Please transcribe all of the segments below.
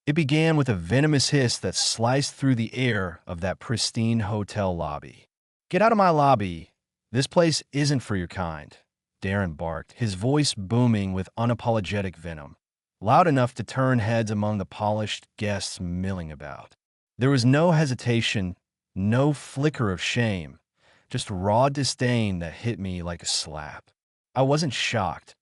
It began with a venomous hiss that sliced through the air of that pristine hotel lobby. "Get out of my lobby. This place isn't for your kind," Darren barked, his voice booming with unapologetic venom, loud enough to turn heads among the polished guests milling about. There was no hesitation, no flicker of shame, just raw disdain that hit me like a slap. I wasn't shocked.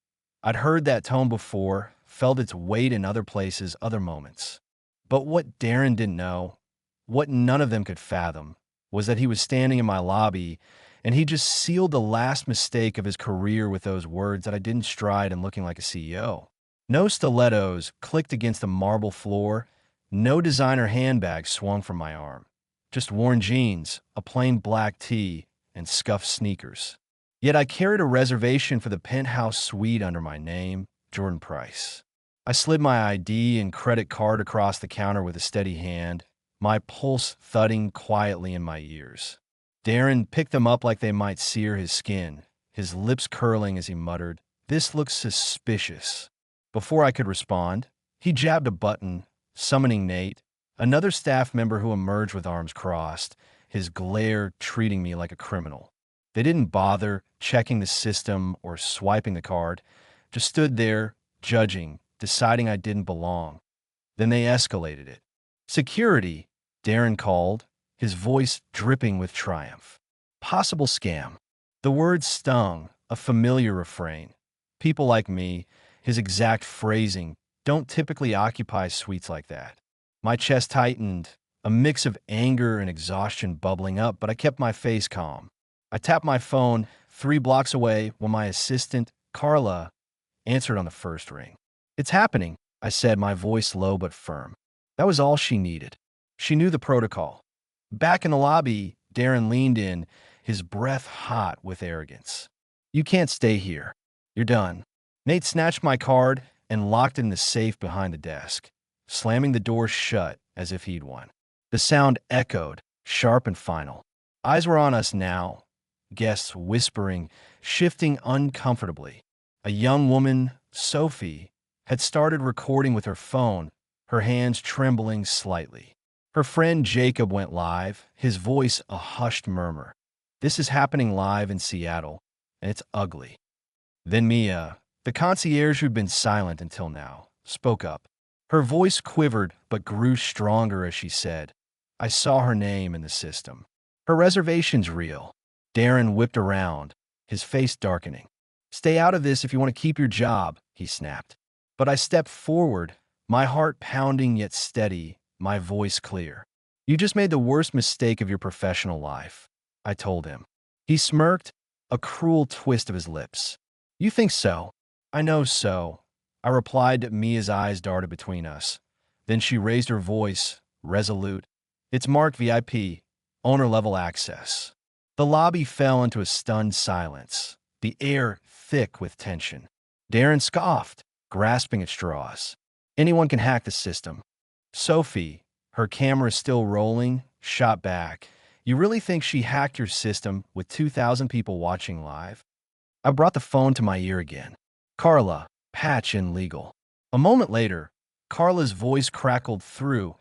I'd heard that tone before, felt its weight in other places, other moments. But what Darren didn't know, what none of them could fathom, was that he was standing in my lobby and he just sealed the last mistake of his career with those words that I didn't stride and looking like a CEO. No stilettos clicked against the marble floor, no designer handbag swung from my arm. Just worn jeans, a plain black tee, and scuffed sneakers. Yet I carried a reservation for the penthouse suite under my name, Jordan Price. I slid my ID and credit card across the counter with a steady hand, my pulse thudding quietly in my ears. Darren picked them up like they might sear his skin, his lips curling as he muttered, "This looks suspicious." Before I could respond, he jabbed a button, summoning Nate, another staff member who emerged with arms crossed, his glare treating me like a criminal. They didn't bother checking the system or swiping the card, just stood there, judging, deciding I didn't belong. Then they escalated it. "Security," Darren called, his voice dripping with triumph. "Possible scam." The words stung, a familiar refrain. People like me, his exact phrasing, don't typically occupy suites like that. My chest tightened, a mix of anger and exhaustion bubbling up, but I kept my face calm. I tapped my phone 3 blocks away when my assistant, Carla, answered on the first ring. "It's happening," I said, my voice low but firm. That was all she needed. She knew the protocol. Back in the lobby, Darren leaned in, his breath hot with arrogance. "You can't stay here. You're done." Nate snatched my card and locked it in the safe behind the desk, slamming the door shut as if he'd won. The sound echoed, sharp and final. Eyes were on us now, guests whispering, shifting uncomfortably. A young woman, Sophie, had started recording with her phone, her hands trembling slightly. Her friend Jacob went live, his voice a hushed murmur. "This is happening live in Seattle, and it's ugly." Then Mia, the concierge who'd been silent until now, spoke up. Her voice quivered but grew stronger as she said, "I saw her name in the system. Her reservation's real." Darren whipped around, his face darkening. "Stay out of this if you want to keep your job," he snapped. But I stepped forward, my heart pounding yet steady, my voice clear. "You just made the worst mistake of your professional life," I told him. He smirked, a cruel twist of his lips. "You think so?" "I know so," I replied. Mia's eyes darted between us. Then she raised her voice, resolute. "It's marked VIP, owner-level access." The lobby fell into a stunned silence, the air thick with tension. Darren scoffed, grasping at straws. "Anyone can hack the system." Sophie, her camera still rolling, shot back. "You really think she hacked your system with 2,000 people watching live?" I brought the phone to my ear again. "Carla, patch in legal." A moment later, Carla's voice crackled through,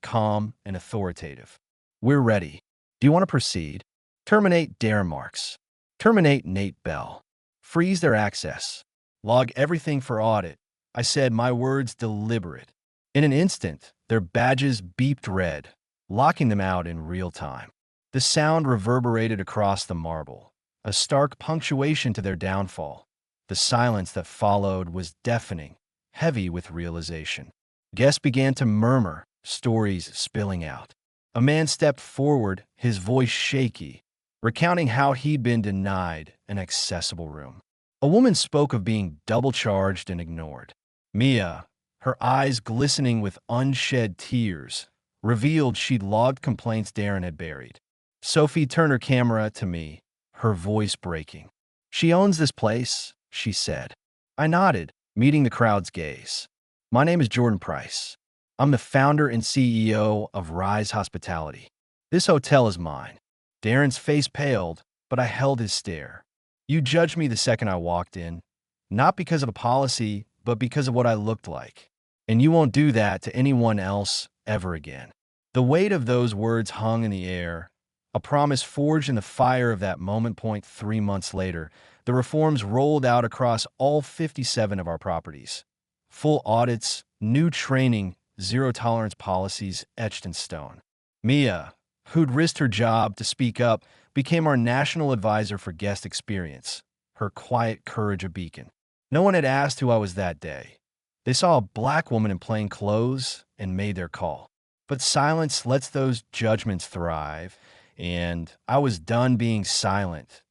calm and authoritative. "We're ready. Do you want to proceed? Terminate Darren Marks. Terminate Nate Bell. Freeze their access. Log everything for audit." I said, my words deliberate. In an instant, their badges beeped red, locking them out in real time. The sound reverberated across the marble, a stark punctuation to their downfall. The silence that followed was deafening, heavy with realization. Guests began to murmur, stories spilling out. A man stepped forward, his voice shaky, recounting how he'd been denied an accessible room. A woman spoke of being double-charged and ignored. Mia, her eyes glistening with unshed tears, revealed she'd logged complaints Darren had buried. Sophie turned her camera to me, her voice breaking. "She owns this place," she said. I nodded, meeting the crowd's gaze. "My name is Jordan Price. I'm the founder and CEO of Rise Hospitality. This hotel is mine." Darren's face paled, but I held his stare. "You judged me the second I walked in, not because of a policy, but because of what I looked like. And you won't do that to anyone else ever again. The weight of those words hung in the air, a promise forged in the fire of that moment. 3 months later, the reforms rolled out across all 57 of our properties. Full audits, new training, zero-tolerance policies etched in stone. Mia, who'd risked her job to speak up, became our national advisor for guest experience, her quiet courage a beacon. No one had asked who I was that day. They saw a black woman in plain clothes and made their call. But silence lets those judgments thrive, and I was done being silent.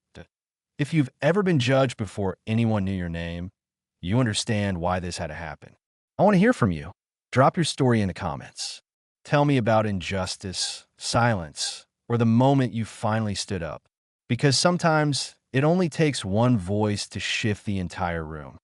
If you've ever been judged before anyone knew your name, you understand why this had to happen. I want to hear from you. Drop your story in the comments. Tell me about injustice, silence, or the moment you finally stood up. Because sometimes it only takes one voice to shift the entire room.